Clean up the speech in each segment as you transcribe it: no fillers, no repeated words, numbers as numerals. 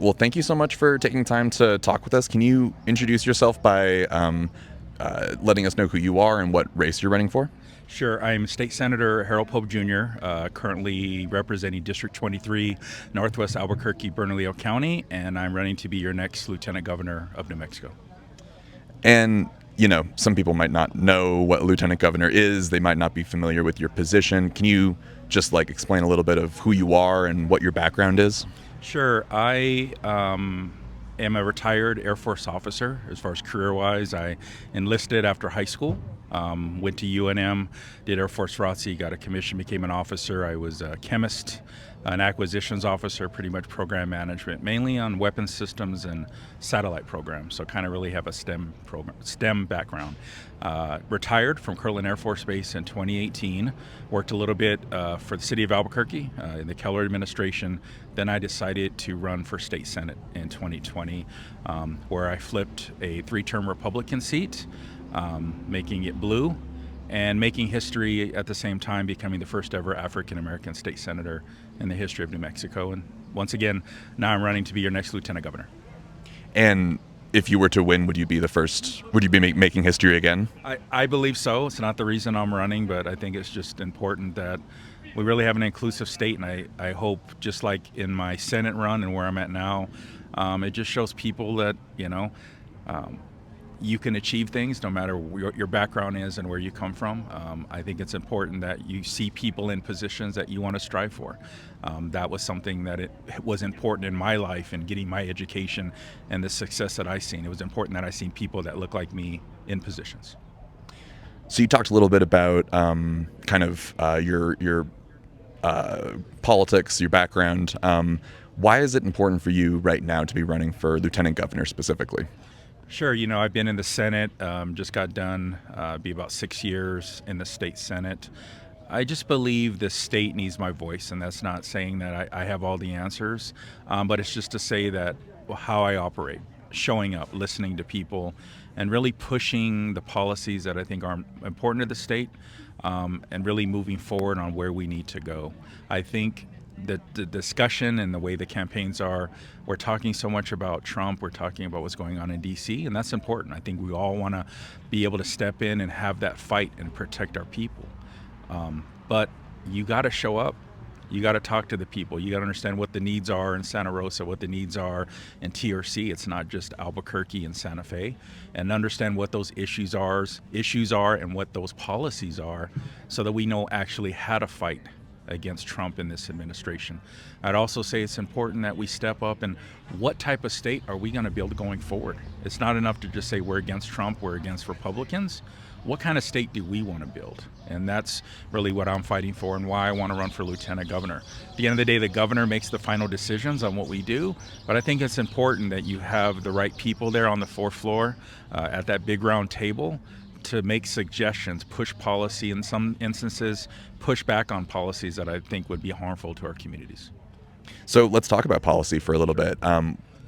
Well, thank you so much for taking time to talk with us. Can you introduce yourself by letting us know who you are and what race you're running for? Sure. I'm State Senator Harold Pope Jr., currently representing District 23, Northwest Albuquerque, Bernalillo County, and I'm running to be your next Lieutenant Governor of New Mexico. And, some people might not know what lieutenant governor is. They might not be familiar with your position. Can you just explain a little bit of who you are and what your background is? Sure. I am a retired Air Force officer as far as career wise. I enlisted after high school. Went to UNM, did Air Force ROTC, got a commission, became an officer. I was a chemist, an acquisitions officer, pretty much program management, mainly on weapons systems and satellite programs. So kind of really have a STEM background. Retired from Kirtland Air Force Base in 2018. Worked a little bit for the city of Albuquerque in the Keller administration. Then I decided to run for state senate in 2020, where I flipped a 3-term Republican seat, making it blue, and making history at the same time, becoming the first ever African American state senator in the history of New Mexico. And once again, now I'm running to be your next lieutenant governor. And if you were to win, would you be the first? Would you be making history again? I believe so. It's not the reason I'm running, but I think it's just important that we really have an inclusive state. And I hope, just like in my Senate run and where I'm at now, it just shows people that, you can achieve things no matter what your background is and where you come from. I think it's important that you see people in positions that you want to strive for. That was something that it was important in my life and getting my education and the success that I seen. It was important that I seen people that look like me in positions. So you talked a little bit about your politics, your background. Why is it important for you right now to be running for lieutenant governor specifically? Sure. I've been in the Senate, just got done, be about 6 years in the state Senate. I just believe the state needs my voice, and that's not saying that I have all the answers, but it's just to say that how I operate, showing up, listening to people, and really pushing the policies that I think are important to the state, and really moving forward on where we need to go. I think the discussion and the way the campaigns are, we're talking so much about Trump, we're talking about what's going on in DC, and that's important. I think we all want to be able to step in and have that fight and protect our people. But you got to show up. You got to talk to the people. You got to understand what the needs are in Santa Rosa, what the needs are in TRC. It's not just Albuquerque and Santa Fe, and understand what those issues are, and what those policies are, so that we know actually how to fight against Trump in this administration. I'd also say it's important that we step up and what type of state are we going to build going forward? It's not enough to just say we're against Trump, we're against Republicans. What kind of state do we want to build? And that's really what I'm fighting for and why I want to run for lieutenant governor. At the end of the day, the governor makes the final decisions on what we do, but I think it's important that you have the right people there on the fourth floor at that big round table to make suggestions, push policy, in some instances, push back on policies that I think would be harmful to our communities. So let's talk about policy for a little bit.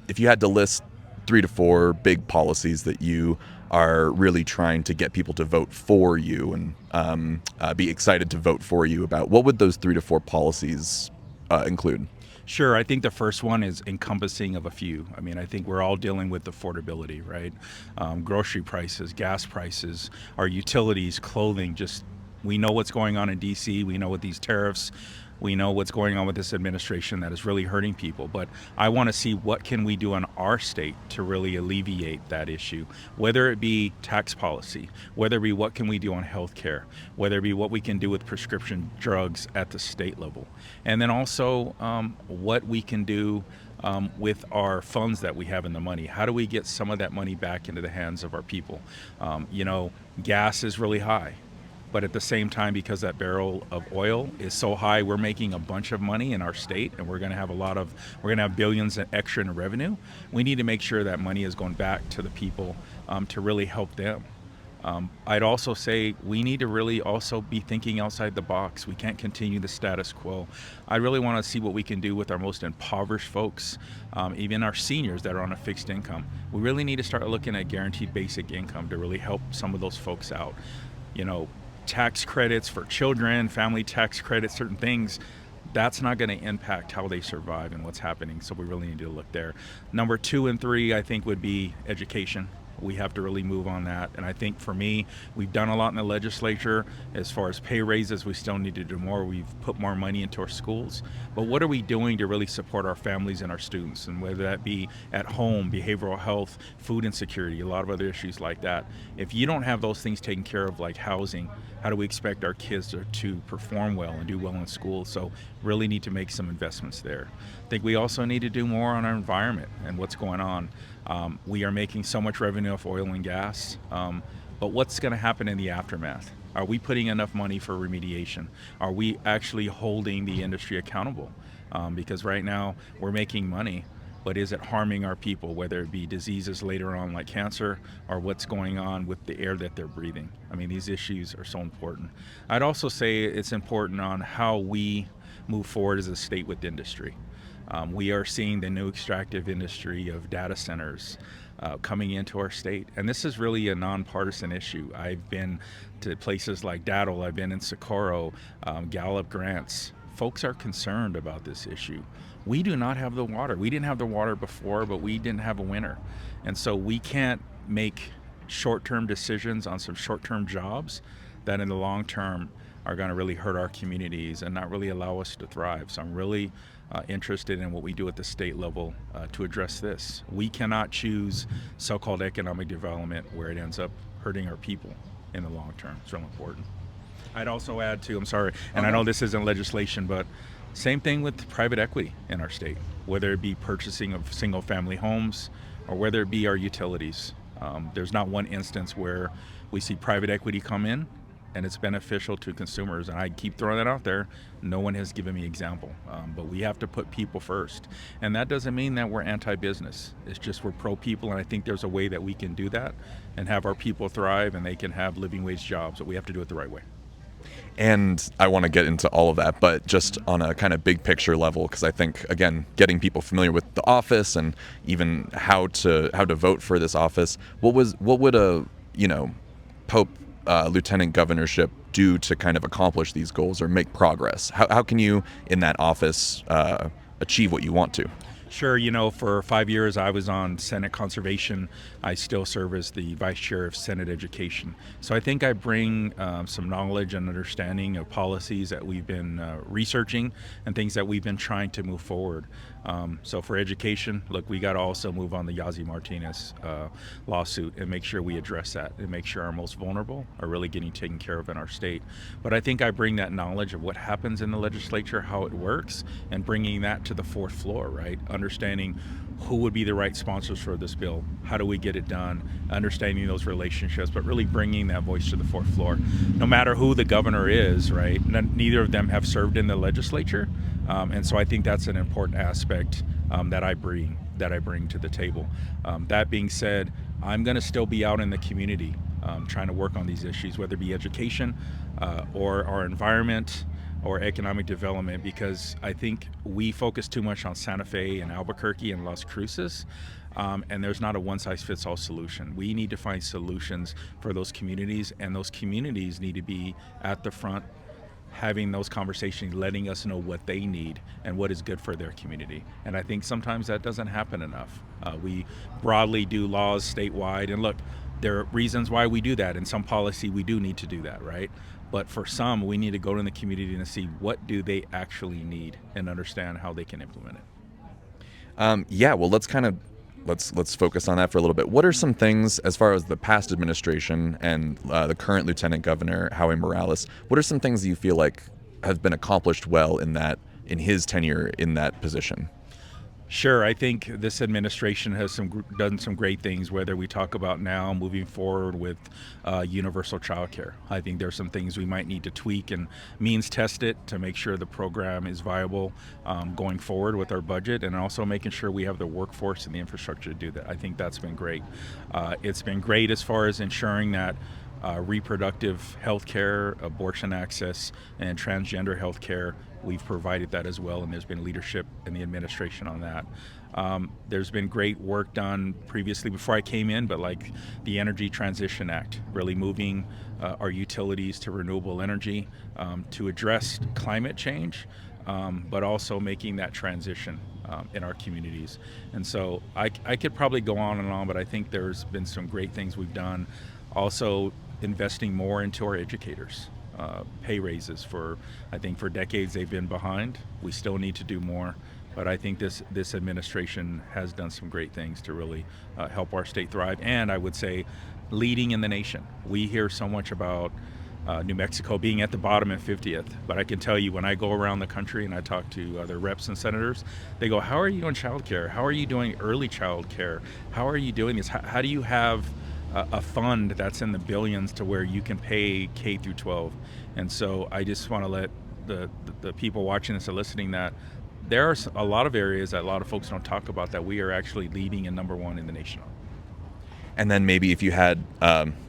If you had to list 3 to 4 big policies that you are really trying to get people to vote for you and be excited to vote for you about, what would those 3 to 4 policies include? Sure. I think the first one is encompassing of a few. I mean, I think we're all dealing with affordability, right? Grocery prices, gas prices, our utilities, clothing. Just we know what's going on in DC. We know what these tariffs. We know what's going on with this administration that is really hurting people. But I want to see what can we do in our state to really alleviate that issue, whether it be tax policy, whether it be what can we do on health care, whether it be what we can do with prescription drugs at the state level. And then also what we can do with our funds that we have in the money. How do we get some of that money back into the hands of our people? Gas is really high. But at the same time, because that barrel of oil is so high, we're making a bunch of money in our state, and we're going to have billions extra in revenue. We need to make sure that money is going back to the people to really help them. I'd also say we need to really also be thinking outside the box. We can't continue the status quo. I really want to see what we can do with our most impoverished folks, even our seniors that are on a fixed income. We really need to start looking at guaranteed basic income to really help some of those folks out. Tax credits for children, family tax credits, certain things, that's not going to impact how they survive and what's happening. So we really need to look there. Number 2 and 3, I think, would be education. We have to really move on that. And I think for me, we've done a lot in the legislature as far as pay raises. We still need to do more. We've put more money into our schools. But what are we doing to really support our families and our students? And whether that be at home, behavioral health, food insecurity, a lot of other issues like that. If you don't have those things taken care of, like housing, how do we expect our kids to perform well and do well in school? So really need to make some investments there. I think we also need to do more on our environment and what's going on. We are making so much revenue off oil and gas, but what's going to happen in the aftermath? Are we putting enough money for remediation? Are we actually holding the industry accountable? Because right now we're making money, but is it harming our people, whether it be diseases later on like cancer or what's going on with the air that they're breathing? I mean, these issues are so important. I'd also say it's important on how we move forward as a state with industry. We are seeing the new extractive industry of data centers coming into our state. And this is really a nonpartisan issue. I've been to places like Daddle, I've been in Socorro, Gallup Grants. Folks are concerned about this issue. We do not have the water. We didn't have the water before, but we didn't have a winter. And so we can't make short-term decisions on some short-term jobs that in the long term are going to really hurt our communities and not really allow us to thrive. So I'm really interested in what we do at the state level to address this. We cannot choose so-called economic development where it ends up hurting our people in the long term. It's real important. I'd also add too, I'm sorry, and I know this isn't legislation, but same thing with private equity in our state, whether it be purchasing of single family homes or whether it be our utilities. There's not one instance where we see private equity come in and it's beneficial to consumers. And I keep throwing that out there. No one has given me example, but we have to put people first. And that doesn't mean that we're anti-business. It's just we're pro-people, and I think there's a way that we can do that and have our people thrive and they can have living wage jobs, but we have to do it the right way. And I want to get into all of that, but just on a kind of big picture level, because I think, again, getting people familiar with the office and even how to vote for this office, what would a Pope lieutenant governorship do to kind of accomplish these goals or make progress? How can you in that office achieve what you want to? Sure, for 5 years I was on Senate Conservation. I still serve as the Vice Chair of Senate Education. So I think I bring some knowledge and understanding of policies that we've been researching and things that we've been trying to move forward. So for education, look, we got to also move on the Yazzie Martinez lawsuit and make sure we address that and make sure our most vulnerable are really getting taken care of in our state. But I think I bring that knowledge of what happens in the legislature, how it works, and bringing that to the fourth floor, right? Understanding who would be the right sponsors for this bill, how do we get it done, understanding those relationships, but really bringing that voice to the fourth floor. No matter who the governor is, right? Neither of them have served in the legislature, and so I think that's an important aspect that I bring to the table. That being said, I'm going to still be out in the community trying to work on these issues, whether it be education or our environment or economic development, because I think we focus too much on Santa Fe and Albuquerque and Las Cruces, and there's not a one-size-fits-all solution. We need to find solutions for those communities, and those communities need to be at the front having those conversations, letting us know what they need and what is good for their community. And I think sometimes that doesn't happen enough. We broadly do laws statewide, and look, there are reasons why we do that. In some policy, we do need to do that, right? But for some, we need to go to the community and see what do they actually need and understand how they can implement it. Well, let's focus on that for a little bit. What are some things, as far as the past administration and the current Lieutenant Governor Howie Morales, what are some things that you feel like have been accomplished well in his tenure in that position? Sure, I think this administration has done some great things, whether we talk about now moving forward with universal childcare. I think there's some things we might need to tweak and means test it to make sure the program is viable going forward with our budget, and also making sure we have the workforce and the infrastructure to do that. I think that's been great. It's been great as far as ensuring that reproductive health care, abortion access, and transgender health care, we've provided that as well, and there's been leadership in the administration on that. There's been great work done previously before I came in, but like the Energy Transition Act, really moving our utilities to renewable energy to address climate change. but also making that transition in our communities. And so I could probably go on and on, but I think there's been some great things we've done. Also, investing more into our educators. Pay raises I think for decades they've been behind. We still need to do more, but I think this administration has done some great things to really help our state thrive. And I would say, leading in the nation. We hear so much about New Mexico being at the bottom and 50th. But I can tell you, when I go around the country and I talk to other reps and senators, they go, "How are you doing child care? How are you doing early child care? How are you doing this? How do you have a fund that's in the billions to where you can pay K through 12?" And so I just want to let the people watching this or listening that there are a lot of areas that a lot of folks don't talk about that we are actually leading and number one in the nation. And then maybe if you had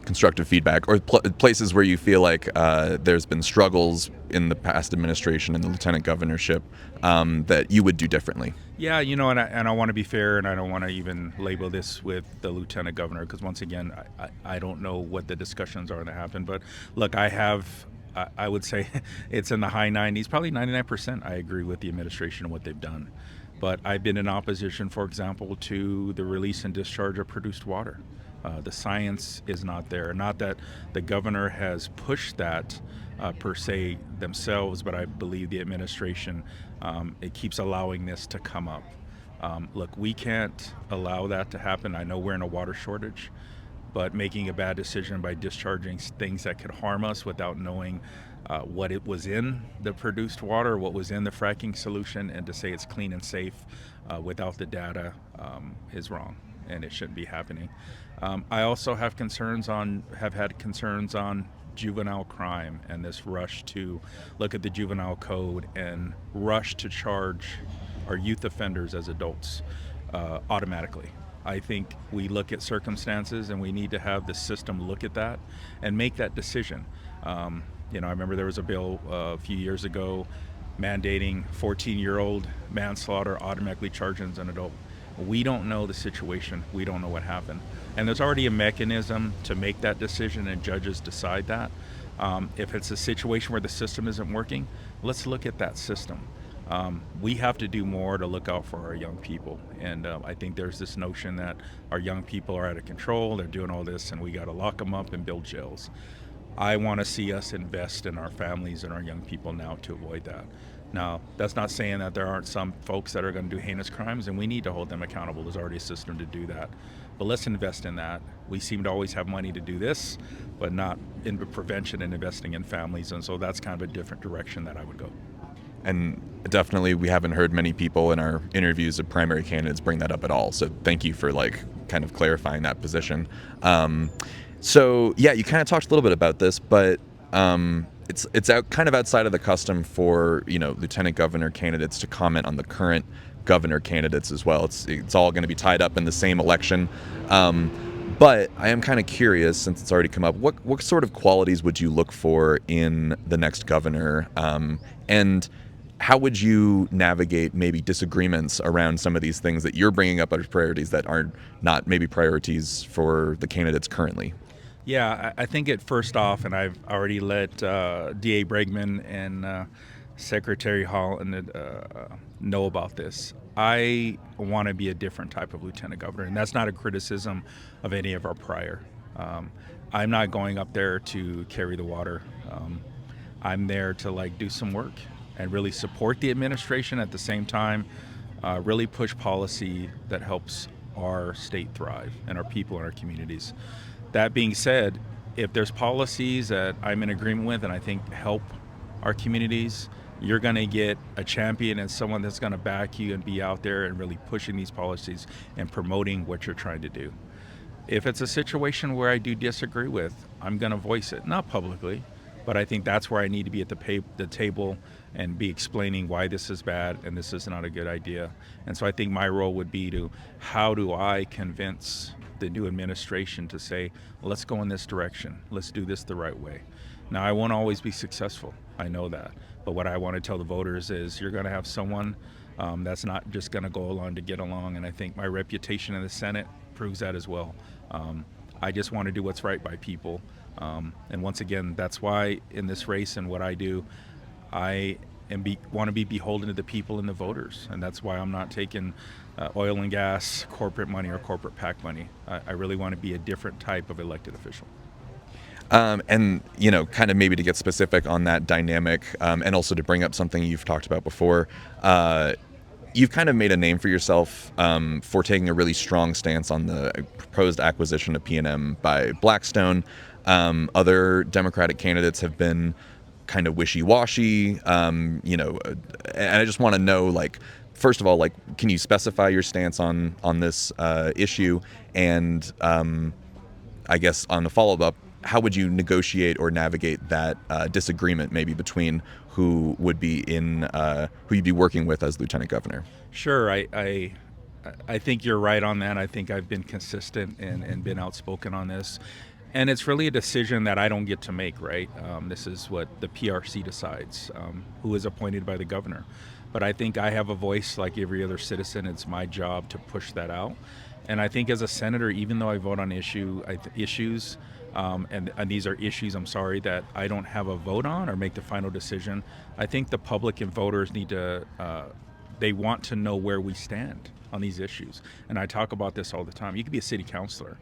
constructive feedback or places where you feel like there's been struggles in the past administration and the lieutenant governorship that you would do differently. Yeah, and I want to be fair, and I don't want to even label this with the lieutenant governor, because once again, I don't know what the discussions are that happen. But look, I would say it's in the high 90s, probably 99%. I agree with the administration and what they've done. But I've been in opposition, for example, to the release and discharge of produced water. The science is not there. Not that the governor has pushed that per se themselves, but I believe the administration, it keeps allowing this to come up. Look, we can't allow that to happen. I know we're in a water shortage, but making a bad decision by discharging things that could harm us without knowing what it was in the produced water, what was in the fracking solution, and to say it's clean and safe without the data is wrong, and it shouldn't be happening. I also have had concerns on juvenile crime and this rush to look at the juvenile code and rush to charge our youth offenders as adults automatically. I think we look at circumstances, and we need to have the system look at that and make that decision. I remember there was a bill a few years ago mandating 14-year-old manslaughter automatically charged as an adult. We don't know the situation. We don't know what happened. And there's already a mechanism to make that decision, and judges decide that. If it's a situation where the system isn't working, let's look at that system. We have to do more to look out for our young people. And I think there's this notion that our young people are out of control, they're doing all this, and we got to lock them up and build jails. I want to see us invest in our families and our young people now to avoid that. Now, that's not saying that there aren't some folks that are going to do heinous crimes, and we need to hold them accountable. There's already a system to do that. But let's invest in that. We seem to always have money to do this, but not in prevention and investing in families. And so that's kind of a different direction that I would go. And definitely, we haven't heard many people in our interviews of primary candidates bring that up at all. So thank you for kind of clarifying that position. So yeah, you kind of talked a little bit about this, but it's kind of outside of the custom for lieutenant governor candidates to comment on the current governor candidates as well. It's all going to be tied up in the same election. But I am kind of curious, since it's already come up, what sort of qualities would you look for in the next governor, and how would you navigate maybe disagreements around some of these things that you're bringing up as priorities that are not maybe priorities for the candidates currently? Yeah, I think first off, and I've already let DA Bregman and Secretary Holland know about this. I want to be a different type of lieutenant governor, and that's not a criticism of any of our prior. I'm not going up there to carry the water. I'm there to do some work and really support the administration at the same time, really push policy that helps our state thrive and our people and our communities. That being said, if there's policies that I'm in agreement with and I think help our communities, you're going to get a champion and someone that's going to back you and be out there and really pushing these policies and promoting what you're trying to do. If it's a situation where I do disagree with, I'm going to voice it, not publicly, but I think that's where I need to be at the table and be explaining why this is bad and this is not a good idea. And so I think my role would be how do I convince the new administration to say, let's go in this direction, let's do this the right way. Now, I won't always be successful, I know that, but what I want to tell the voters is you're going to have someone that's not just going to go along to get along, and I think my reputation in the Senate proves that as well. I just want to do what's right by people, and once again, that's why in this race and what I do, I and want to be beholden to the people and the voters. And that's why I'm not taking oil and gas, corporate money, or corporate PAC money. I really want to be a different type of elected official. And kind of maybe to get specific on that dynamic, and also to bring up something you've talked about before, you've kind of made a name for yourself for taking a really strong stance on the proposed acquisition of PNM by Blackstone. Other Democratic candidates have been kind of wishy-washy, and I just want to know, like, first of all, like, can you specify your stance on this issue? And I guess on the follow-up, how would you negotiate or navigate that disagreement, maybe between who would be who you'd be working with as lieutenant governor? Sure, I think you're right on that. I think I've been consistent and been outspoken on this. And it's really a decision that I don't get to make, right? This is what the PRC decides, who is appointed by the governor. But I think I have a voice like every other citizen. It's my job to push that out. And I think as a senator, even though I vote on issues, and these are issues, I'm sorry, that I don't have a vote on or make the final decision, I think the public and voters need to, they want to know where we stand on these issues. And I talk about this all the time. You could be a city councilor,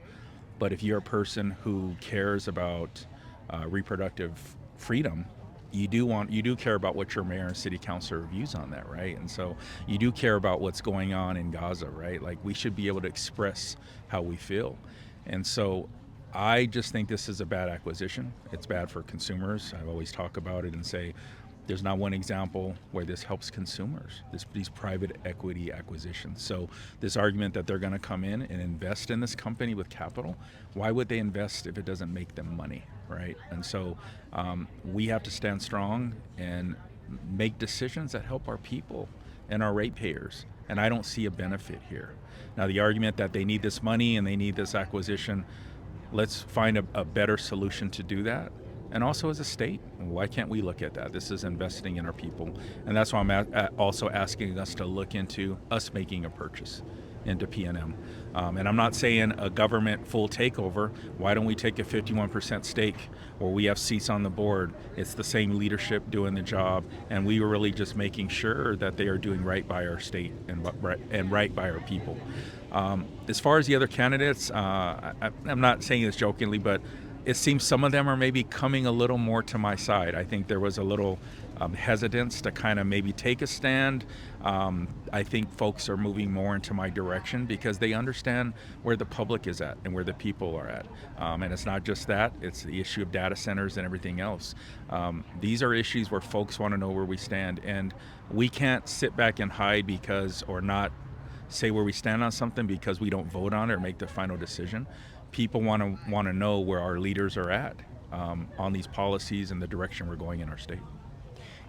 but if you're a person who cares about reproductive freedom, you do care about what your mayor and city councilor views on that, right? And so you do care about what's going on in Gaza, right? Like, we should be able to express how we feel. And so I just think this is a bad acquisition. It's bad for consumers. I always talk about it and say there's not one example where this helps consumers, these private equity acquisitions. So this argument that they're going to come in and invest in this company with capital, why would they invest if it doesn't make them money, right? And so we have to stand strong and make decisions that help our people and our ratepayers. And I don't see a benefit here. Now, the argument that they need this money and they need this acquisition, let's find a better solution to do that. And also, as a state, why can't we look at that? This is investing in our people. And that's why I'm also asking us to look into us making a purchase into PNM. And I'm not saying a government full takeover. Why don't we take a 51% stake where we have seats on the board? It's the same leadership doing the job, and we were really just making sure that they are doing right by our state and right by our people. As far as the other candidates, I'm not saying this jokingly, but it seems some of them are maybe coming a little more to my side. I think there was a little hesitance to kind of maybe take a stand. I think folks are moving more into my direction because they understand where the public is at and where the people are at. And it's not just that, it's the issue of data centers and everything else. These are issues where folks want to know where we stand, and we can't sit back and hide or not say where we stand on something because we don't vote on it or make the final decision. People want to know where our leaders are at on these policies and the direction we're going in our state.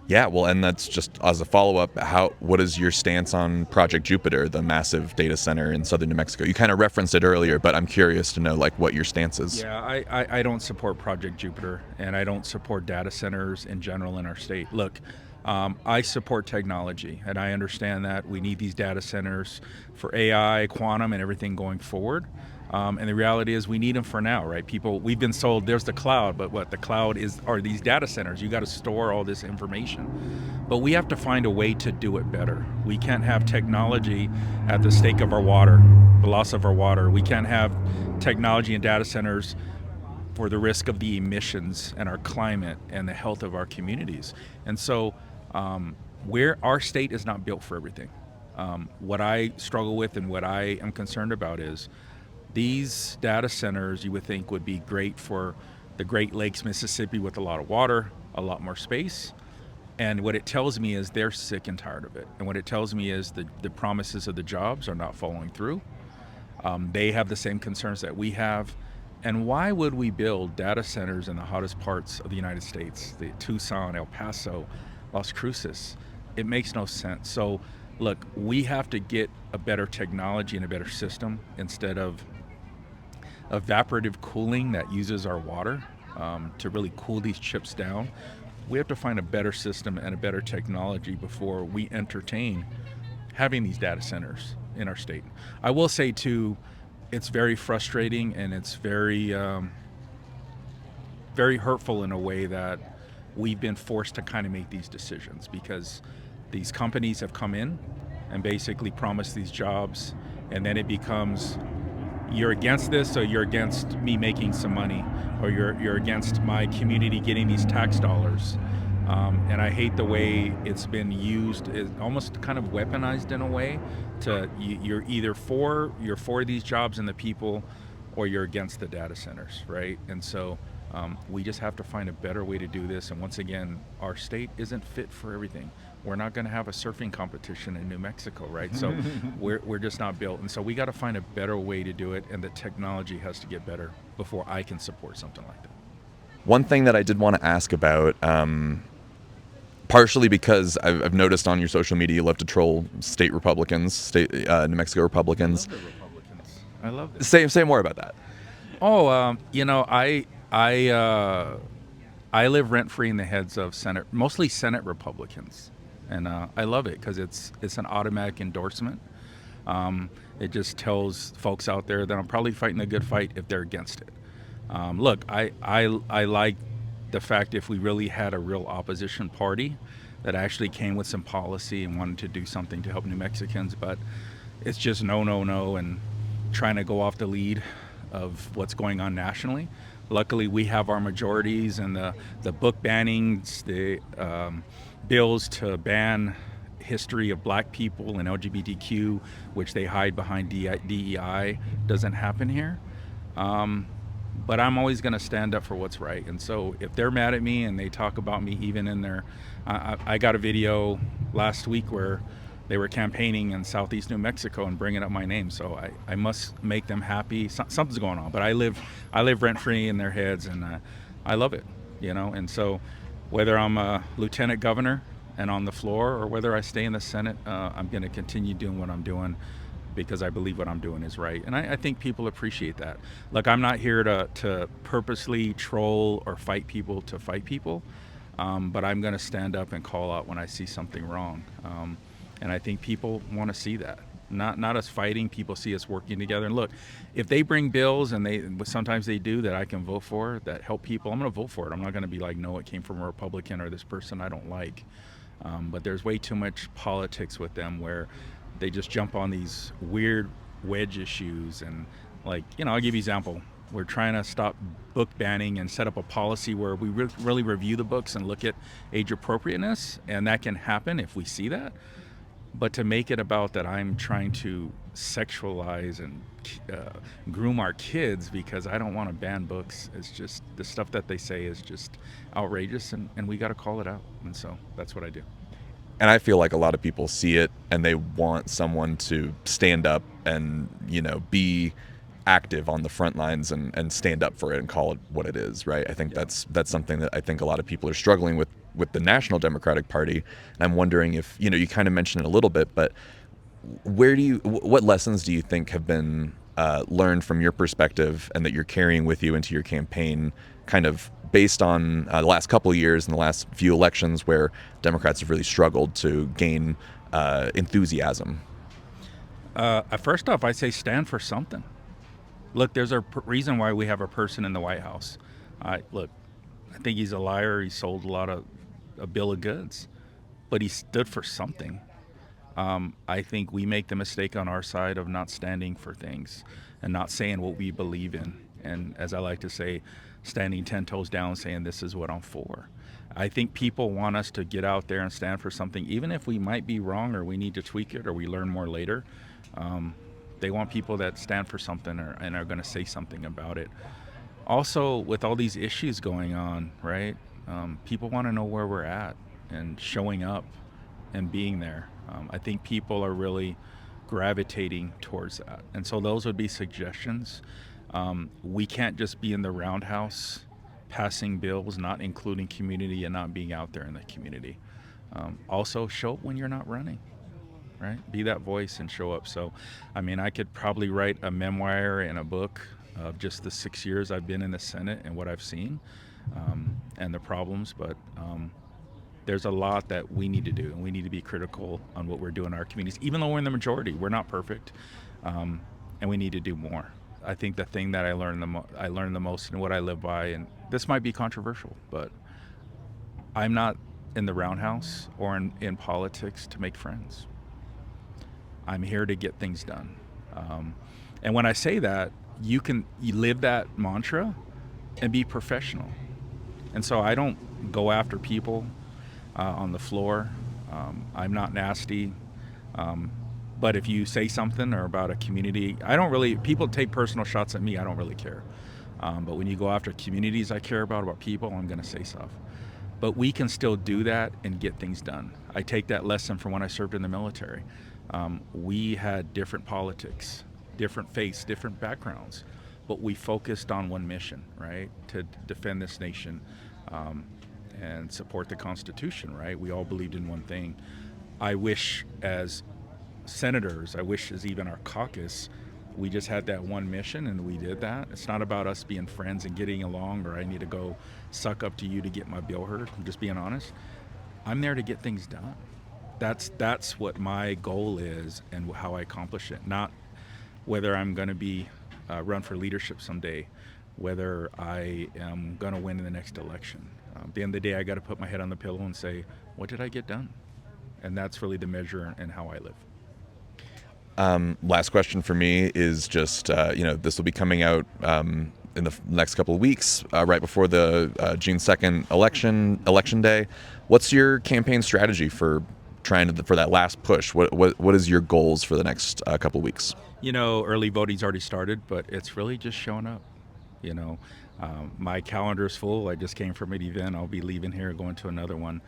Yeah, well, and that's just as a follow-up, what is your stance on Project Jupiter, the massive data center in southern New Mexico? You kind of referenced it earlier, but I'm curious to know, like, what your stance is. Yeah, I don't support Project Jupiter, and I don't support data centers in general in our state. Look, I support technology, and I understand that we need these data centers for AI, quantum, and everything going forward. And the reality is we need them for now, right? We've been sold there's the cloud, but what the cloud are these data centers. You got to store all this information. But we have to find a way to do it better. We can't have technology at the stake of our water, the loss of our water. We can't have technology and data centers for the risk of the emissions and our climate and the health of our communities. And so our state is not built for everything. What I struggle with and what I am concerned about is these data centers, you would think, would be great for the Great Lakes, Mississippi, with a lot of water, a lot more space. And what it tells me is they're sick and tired of it. And what it tells me is the promises of the jobs are not following through. They have the same concerns that we have. And why would we build data centers in the hottest parts of the United States, the Tucson, El Paso, Las Cruces? It makes no sense. So, look, we have to get a better technology and a better system instead of evaporative cooling that uses our water to really cool these chips down. We have to find a better system and a better technology before we entertain having these data centers in our state. I will say too, it's very frustrating and it's very, very hurtful in a way that we've been forced to kind of make these decisions because these companies have come in and basically promised these jobs, and then it becomes you're against this, so you're against me making some money, or you're against my community getting these tax dollars. And I hate the way it's been used, it's almost kind of weaponized in a way. You're either you're for these jobs and the people, or you're against the data centers, right? And so we just have to find a better way to do this. And once again, our state isn't fit for everything. We're not going to have a surfing competition in New Mexico, right? So we're just not built. And so we got to find a better way to do it, and the technology has to get better before I can support something like that. One thing that I did want to ask about, partially because I've noticed on your social media you love to troll state Republicans, New Mexico Republicans. I love the Republicans. I love this. Say more about that. Oh, I live rent free in the heads of mostly Senate Republicans, and I love it because it's an automatic endorsement. It just tells folks out there that I'm probably fighting a good fight if they're against it. Look, I like the fact if we really had a real opposition party that actually came with some policy and wanted to do something to help New Mexicans, but it's just no, and trying to go off the lead of what's going on nationally. Luckily, we have our majorities and the book bannings, the bills to ban history of black people and LGBTQ, which they hide behind DEI, doesn't happen here. But I'm always going to stand up for what's right. And so if they're mad at me and they talk about me even in their, I got a video last week where they were campaigning in southeast New Mexico and bringing up my name. So I must make them happy. Something's going on, but I live rent free in their heads, and I love it, And so whether I'm a lieutenant governor and on the floor, or whether I stay in the Senate, I'm going to continue doing what I'm doing because I believe what I'm doing is right. And I think people appreciate that. Look, I'm not here to purposely troll or fight people to fight people, but I'm going to stand up and call out when I see something wrong. And I think people want to see that. Not us fighting, people see us working together. And look, if they bring bills, and sometimes they do, that I can vote for, that help people, I'm going to vote for it. I'm not going to be like, no, it came from a Republican or this person I don't like. But there's way too much politics with them where they just jump on these weird wedge issues. And I'll give you an example. We're trying to stop book banning and set up a policy where we really review the books and look at age appropriateness, and that can happen if we see that. But to make it about that I'm trying to sexualize and groom our kids because I don't want to ban books, it's just the stuff that they say is just outrageous, and we got to call it out. And so that's what I do. And I feel like a lot of people see it and they want someone to stand up and, be active on the front lines and stand up for it and call it what it is, right? I think that's something that I think a lot of people are struggling with the National Democratic Party. And I'm wondering if, you kind of mentioned it a little bit, but what lessons do you think have been learned from your perspective and that you're carrying with you into your campaign, kind of based on the last couple of years and the last few elections where Democrats have really struggled to gain enthusiasm? First off, I say stand for something. Look, there's a reason why we have a person in the White House. I think he's a liar. He sold a bill of goods, but he stood for something. I think we make the mistake on our side of not standing for things and not saying what we believe in. And as I like to say, standing 10 toes down saying this is what I'm for. I think people want us to get out there and stand for something, even if we might be wrong or we need to tweak it or we learn more later. They want people that stand for something and are going to say something about it. Also, with all these issues going on, right, people want to know where we're at and showing up and being there. I think people are really gravitating towards that. And so those would be suggestions. We can't just be in the roundhouse passing bills, not including community and not being out there in the community. Also, show up when you're not running, right? Be that voice and show up. So, I could probably write a memoir and a book of just the 6 years I've been in the Senate and what I've seen and the problems, but there's a lot that we need to do, and we need to be critical on what we're doing in our communities. Even though we're in the majority, we're not perfect, and we need to do more. I think the thing that I learned the most and what I live by, and this might be controversial, but I'm not in the roundhouse or in politics to make friends. I'm here to get things done. Um, and when I say that, you live that mantra and be professional. And so I don't go after people on the floor. I'm not nasty. Um, but if you say something or about a community, I don't really, people take personal shots at me, I don't really care. But when you go after communities I care about people, I'm going to say stuff. But we can still do that and get things done. I take that lesson from when I served in the military. We had different politics, different faiths, different backgrounds, but we focused on one mission, right? To defend this nation um, and support the Constitution, right? We all believed in one thing. I wish as senators, I wish as even our caucus, we just had that one mission and we did that. It's not about us being friends and getting along, or I need to go suck up to you to get my bill heard. I'm just being honest. I'm there to get things done. That's what my goal is and how I accomplish it. Not whether I'm going to be run for leadership someday, whether I am going to win in the next election. At the end of the day, I got to put my head on the pillow and say, what did I get done? And that's really the measure in how I live. Last question for me is just, this will be coming out in the next couple of weeks, right before the June 2nd election day. What's your campaign strategy for for that last push? What is your goals for the next couple of weeks? Early voting's already started, but it's really just showing up. You know, my calendar's full. I just came from an event. I'll be leaving here, going to another one.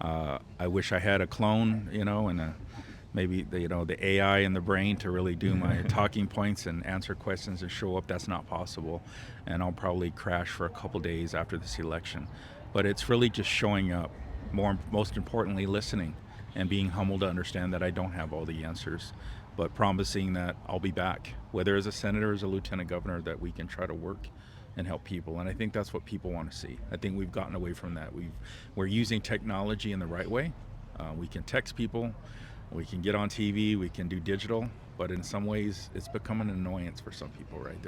I wish I had a clone, and maybe the AI in the brain to really do my talking points and answer questions and show up. That's not possible, and I'll probably crash for a couple days after this election. But it's really just showing up. Most importantly, listening and being humble to understand that I don't have all the answers, but promising that I'll be back, whether as a senator or as a lieutenant governor, that we can try to work and help people. And I think that's what people want to see. I think we've gotten away from that. We're using technology in the right way. We can text people, we can get on TV, we can do digital, but in some ways it's become an annoyance for some people, right?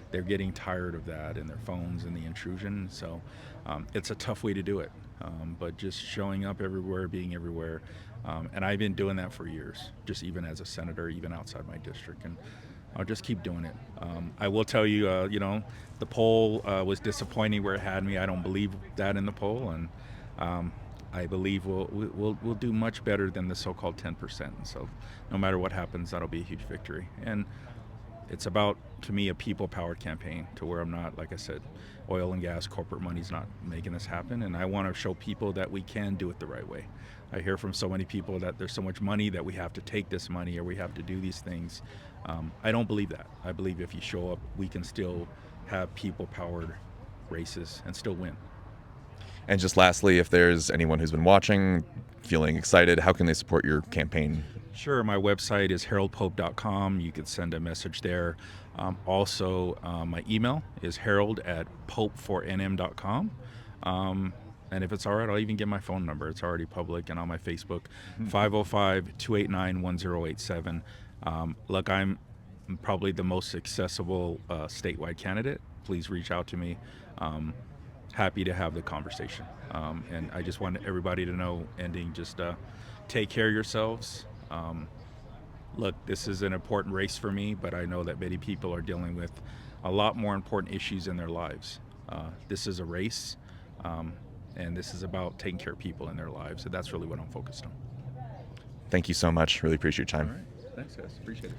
They're getting tired of that and their phones and the intrusion. So it's a tough way to do it. But just showing up everywhere, being everywhere. And I've been doing that for years, just even as a senator, even outside my district. And I'll just keep doing it. I will tell you, the poll was disappointing where it had me. I don't believe that in the poll. And I believe we'll do much better than the so-called 10%. So no matter what happens, that'll be a huge victory. And it's about, to me, a people-powered campaign to where I'm not, like I said, oil and gas, corporate money's not making this happen. And I want to show people that we can do it the right way. I hear from so many people that there's so much money that we have to take this money or we have to do these things. I don't believe that. I believe if you show up, we can still have people-powered races and still win. And just lastly, if there's anyone who's been watching, feeling excited, how can they support your campaign? Sure. My website is haroldpope.com. You could send a message there. Also, my email is harold@popefornm.com. And if it's all right, I'll even get my phone number. It's already public and on my Facebook, 505-289-1087. Look, I'm probably the most accessible statewide candidate. Please reach out to me. Happy to have the conversation. And I just want everybody to know, ending, just take care of yourselves. Look, this is an important race for me, but I know that many people are dealing with a lot more important issues in their lives. This is a race, and this is about taking care of people in their lives. So that's really what I'm focused on. Thank you so much. Really appreciate your time. All right. Thanks, guys. Appreciate it.